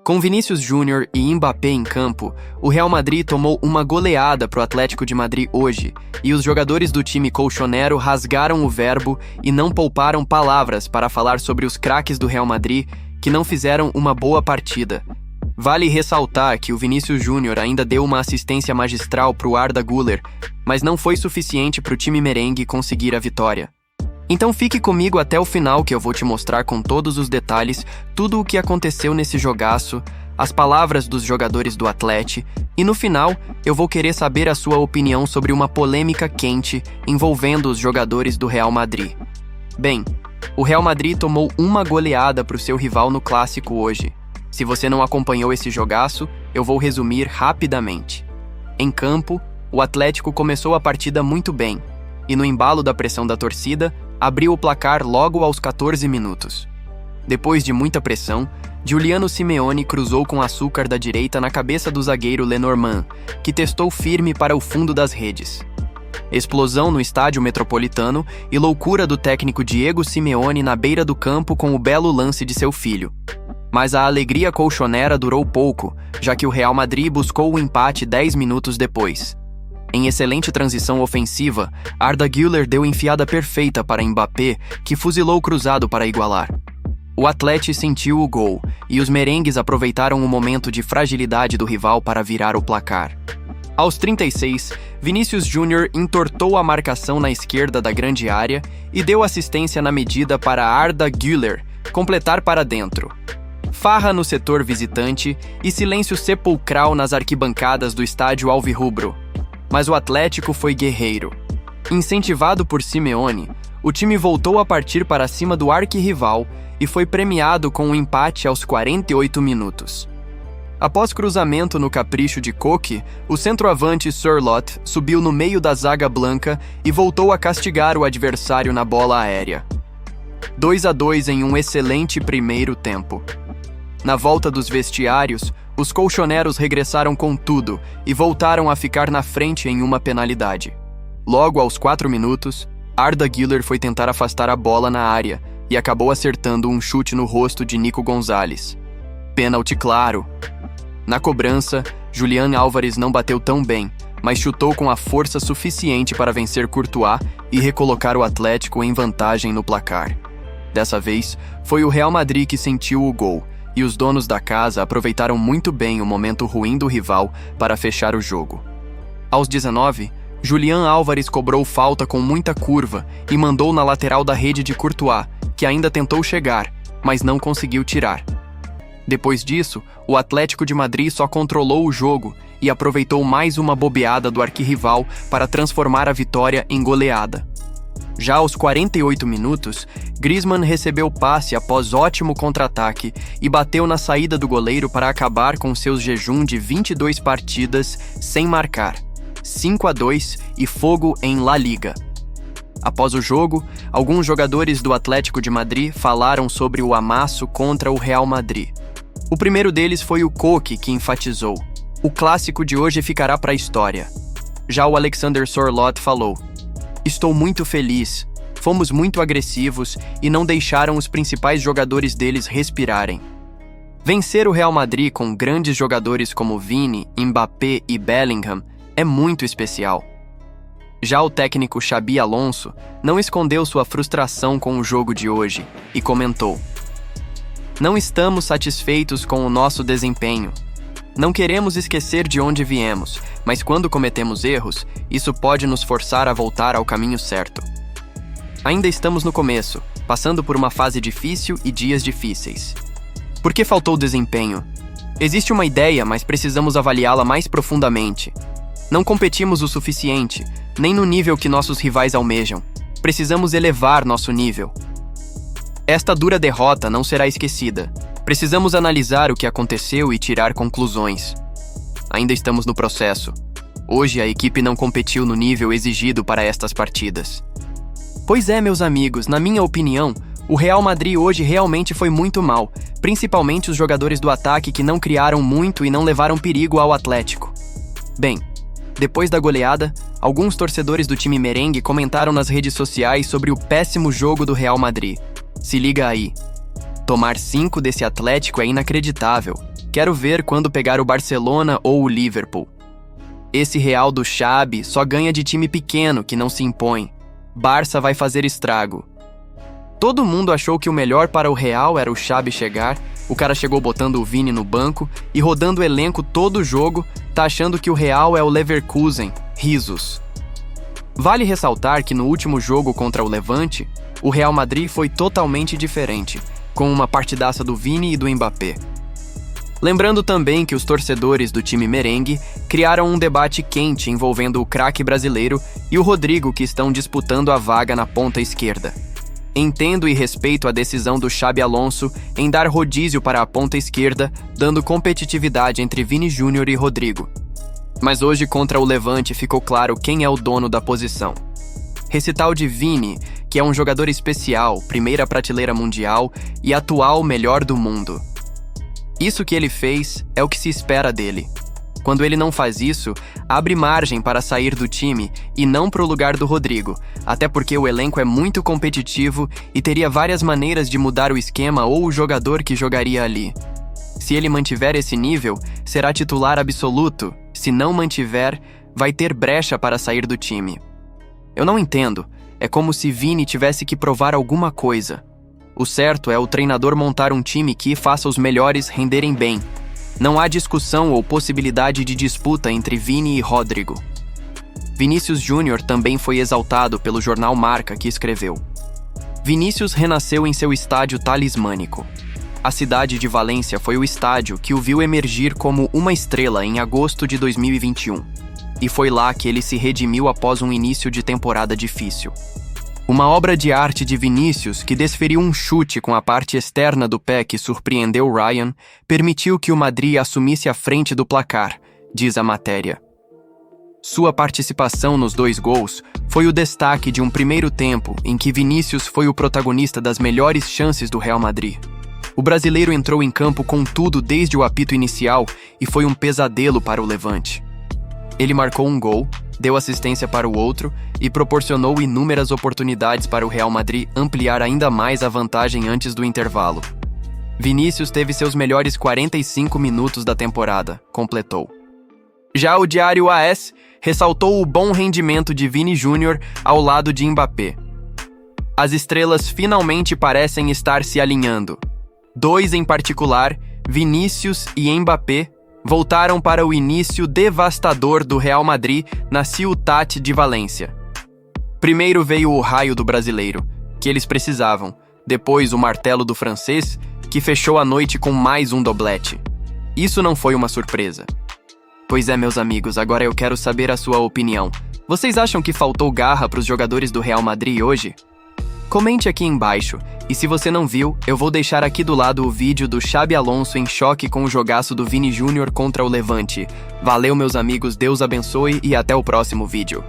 Com Vinícius Júnior e Mbappé em campo, o Real Madrid tomou uma goleada para o Atlético de Madrid hoje, e os jogadores do time colchonero rasgaram o verbo e não pouparam palavras para falar sobre os craques do Real Madrid que não fizeram uma boa partida. Vale ressaltar que o Vinícius Júnior ainda deu uma assistência magistral para o Arda Güler, mas não foi suficiente para o time merengue conseguir a vitória. Então fique comigo até o final que eu vou te mostrar com todos os detalhes tudo o que aconteceu nesse jogaço, as palavras dos jogadores do Atlético, e no final eu vou querer saber a sua opinião sobre uma polêmica quente envolvendo os jogadores do Real Madrid. Bem, o Real Madrid tomou uma goleada para o seu rival no clássico hoje. Se você não acompanhou esse jogaço, eu vou resumir rapidamente. Em campo, o Atlético começou a partida muito bem, e no embalo da pressão da torcida, abriu o placar logo aos 14 minutos. Depois de muita pressão, Giuliano Simeone cruzou com açúcar da direita na cabeça do zagueiro Lenormand, que testou firme para o fundo das redes. Explosão no estádio Metropolitano e loucura do técnico Diego Simeone na beira do campo com o belo lance de seu filho. Mas a alegria colchonera durou pouco, já que o Real Madrid buscou o empate 10 minutos depois. Em excelente transição ofensiva, Arda Güler deu enfiada perfeita para Mbappé, que fuzilou cruzado para igualar. O Atlético sentiu o gol, e os merengues aproveitaram o momento de fragilidade do rival para virar o placar. Aos 36, Vinícius Júnior entortou a marcação na esquerda da grande área e deu assistência na medida para Arda Güler completar para dentro. Farra no setor visitante e silêncio sepulcral nas arquibancadas do estádio alvirrubro. Mas o Atlético foi guerreiro. Incentivado por Simeone, o time voltou a partir para cima do arquirrival e foi premiado com um empate aos 48 minutos. Após cruzamento no capricho de Koke, o centroavante Sørloth subiu no meio da zaga blanca e voltou a castigar o adversário na bola aérea. 2-2 em um excelente primeiro tempo. Na volta dos vestiários, os colchoneros regressaram com tudo e voltaram a ficar na frente em uma penalidade. Logo aos 4 minutos, Arda Güler foi tentar afastar a bola na área e acabou acertando um chute no rosto de Nico Gonzalez. Pênalti claro. Na cobrança, Julián Álvares não bateu tão bem, mas chutou com a força suficiente para vencer Courtois e recolocar o Atlético em vantagem no placar. Dessa vez, foi o Real Madrid que sentiu o gol, e os donos da casa aproveitaram muito bem o momento ruim do rival para fechar o jogo. Aos 19, Julián Álvares cobrou falta com muita curva e mandou na lateral da rede de Courtois, que ainda tentou chegar, mas não conseguiu tirar. Depois disso, o Atlético de Madrid só controlou o jogo e aproveitou mais uma bobeada do arquirrival para transformar a vitória em goleada. Já aos 48 minutos, Griezmann recebeu passe após ótimo contra-ataque e bateu na saída do goleiro para acabar com seu jejum de 22 partidas sem marcar, 5-2 e fogo em La Liga. Após o jogo, alguns jogadores do Atlético de Madrid falaram sobre o amasso contra o Real Madrid. O primeiro deles foi o Koke, que enfatizou: "O clássico de hoje ficará para a história." Já o Alexander Sørloth falou: "Estou muito feliz. Fomos muito agressivos e não deixaram os principais jogadores deles respirarem." Vencer o Real Madrid com grandes jogadores como Vini, Mbappé e Bellingham é muito especial. Já o técnico Xabi Alonso não escondeu sua frustração com o jogo de hoje e comentou: "Não estamos satisfeitos com o nosso desempenho. Não queremos esquecer de onde viemos, mas quando cometemos erros, isso pode nos forçar a voltar ao caminho certo. Ainda estamos no começo, passando por uma fase difícil e dias difíceis. Por que faltou desempenho? Existe uma ideia, mas precisamos avaliá-la mais profundamente. Não competimos o suficiente, nem no nível que nossos rivais almejam. Precisamos elevar nosso nível. Esta dura derrota não será esquecida. Precisamos analisar o que aconteceu e tirar conclusões. Ainda estamos no processo. Hoje a equipe não competiu no nível exigido para estas partidas." Pois é, meus amigos, na minha opinião, o Real Madrid hoje realmente foi muito mal, principalmente os jogadores do ataque que não criaram muito e não levaram perigo ao Atlético. Bem, depois da goleada, alguns torcedores do time merengue comentaram nas redes sociais sobre o péssimo jogo do Real Madrid. Se liga aí. "Tomar 5 desse Atlético é inacreditável. Quero ver quando pegar o Barcelona ou o Liverpool. Esse Real do Xabi só ganha de time pequeno que não se impõe. Barça vai fazer estrago. Todo mundo achou que o melhor para o Real era o Xabi chegar. O cara chegou botando o Vini no banco e rodando o elenco todo o jogo, tá achando que o Real é o Leverkusen. Risos. Vale ressaltar que no último jogo contra o Levante, o Real Madrid foi totalmente diferente, com uma partidaça do Vini e do Mbappé. Lembrando também que os torcedores do time merengue criaram um debate quente envolvendo o craque brasileiro e o Rodrigo, que estão disputando a vaga na ponta esquerda. Entendo e respeito a decisão do Xabi Alonso em dar rodízio para a ponta esquerda, dando competitividade entre Vini Júnior e Rodrigo. Mas hoje contra o Levante ficou claro quem é o dono da posição. Recital de Vini, que é um jogador especial, primeira prateleira mundial e atual melhor do mundo. Isso que ele fez é o que se espera dele. Quando ele não faz isso, abre margem para sair do time e não para o lugar do Rodrigo, até porque o elenco é muito competitivo e teria várias maneiras de mudar o esquema ou o jogador que jogaria ali. Se ele mantiver esse nível, será titular absoluto. Se não mantiver, vai ter brecha para sair do time. Eu não entendo. É como se Vini tivesse que provar alguma coisa. O certo é o treinador montar um time que faça os melhores renderem bem. Não há discussão ou possibilidade de disputa entre Vini e Rodrigo. Vinícius Júnior também foi exaltado pelo jornal Marca, que escreveu: Vinícius renasceu em seu estádio talismânico. A cidade de Valência foi o estádio que o viu emergir como uma estrela em agosto de 2021. E foi lá que ele se redimiu após um início de temporada difícil. Uma obra de arte de Vinícius, que desferiu um chute com a parte externa do pé que surpreendeu Ryan, permitiu que o Madrid assumisse a frente do placar, diz a matéria. Sua participação nos 2 gols foi o destaque de um primeiro tempo em que Vinícius foi o protagonista das melhores chances do Real Madrid. O brasileiro entrou em campo com tudo desde o apito inicial e foi um pesadelo para o Levante. Ele marcou um gol, deu assistência para o outro e proporcionou inúmeras oportunidades para o Real Madrid ampliar ainda mais a vantagem antes do intervalo. Vinícius teve seus melhores 45 minutos da temporada, completou. Já o diário AS ressaltou o bom rendimento de Vini Júnior ao lado de Mbappé. As estrelas finalmente parecem estar se alinhando. 2 em particular, Vinícius e Mbappé, voltaram para o início devastador do Real Madrid na Ciutat de Valência. Primeiro veio o raio do brasileiro, que eles precisavam. Depois o martelo do francês, que fechou a noite com mais um doblete. Isso não foi uma surpresa. Pois é, meus amigos, agora eu quero saber a sua opinião. Vocês acham que faltou garra para os jogadores do Real Madrid hoje? Comente aqui embaixo, e se você não viu, eu vou deixar aqui do lado o vídeo do Xabi Alonso em choque com o jogaço do Vini Júnior contra o Levante. Valeu, meus amigos, Deus abençoe e até o próximo vídeo.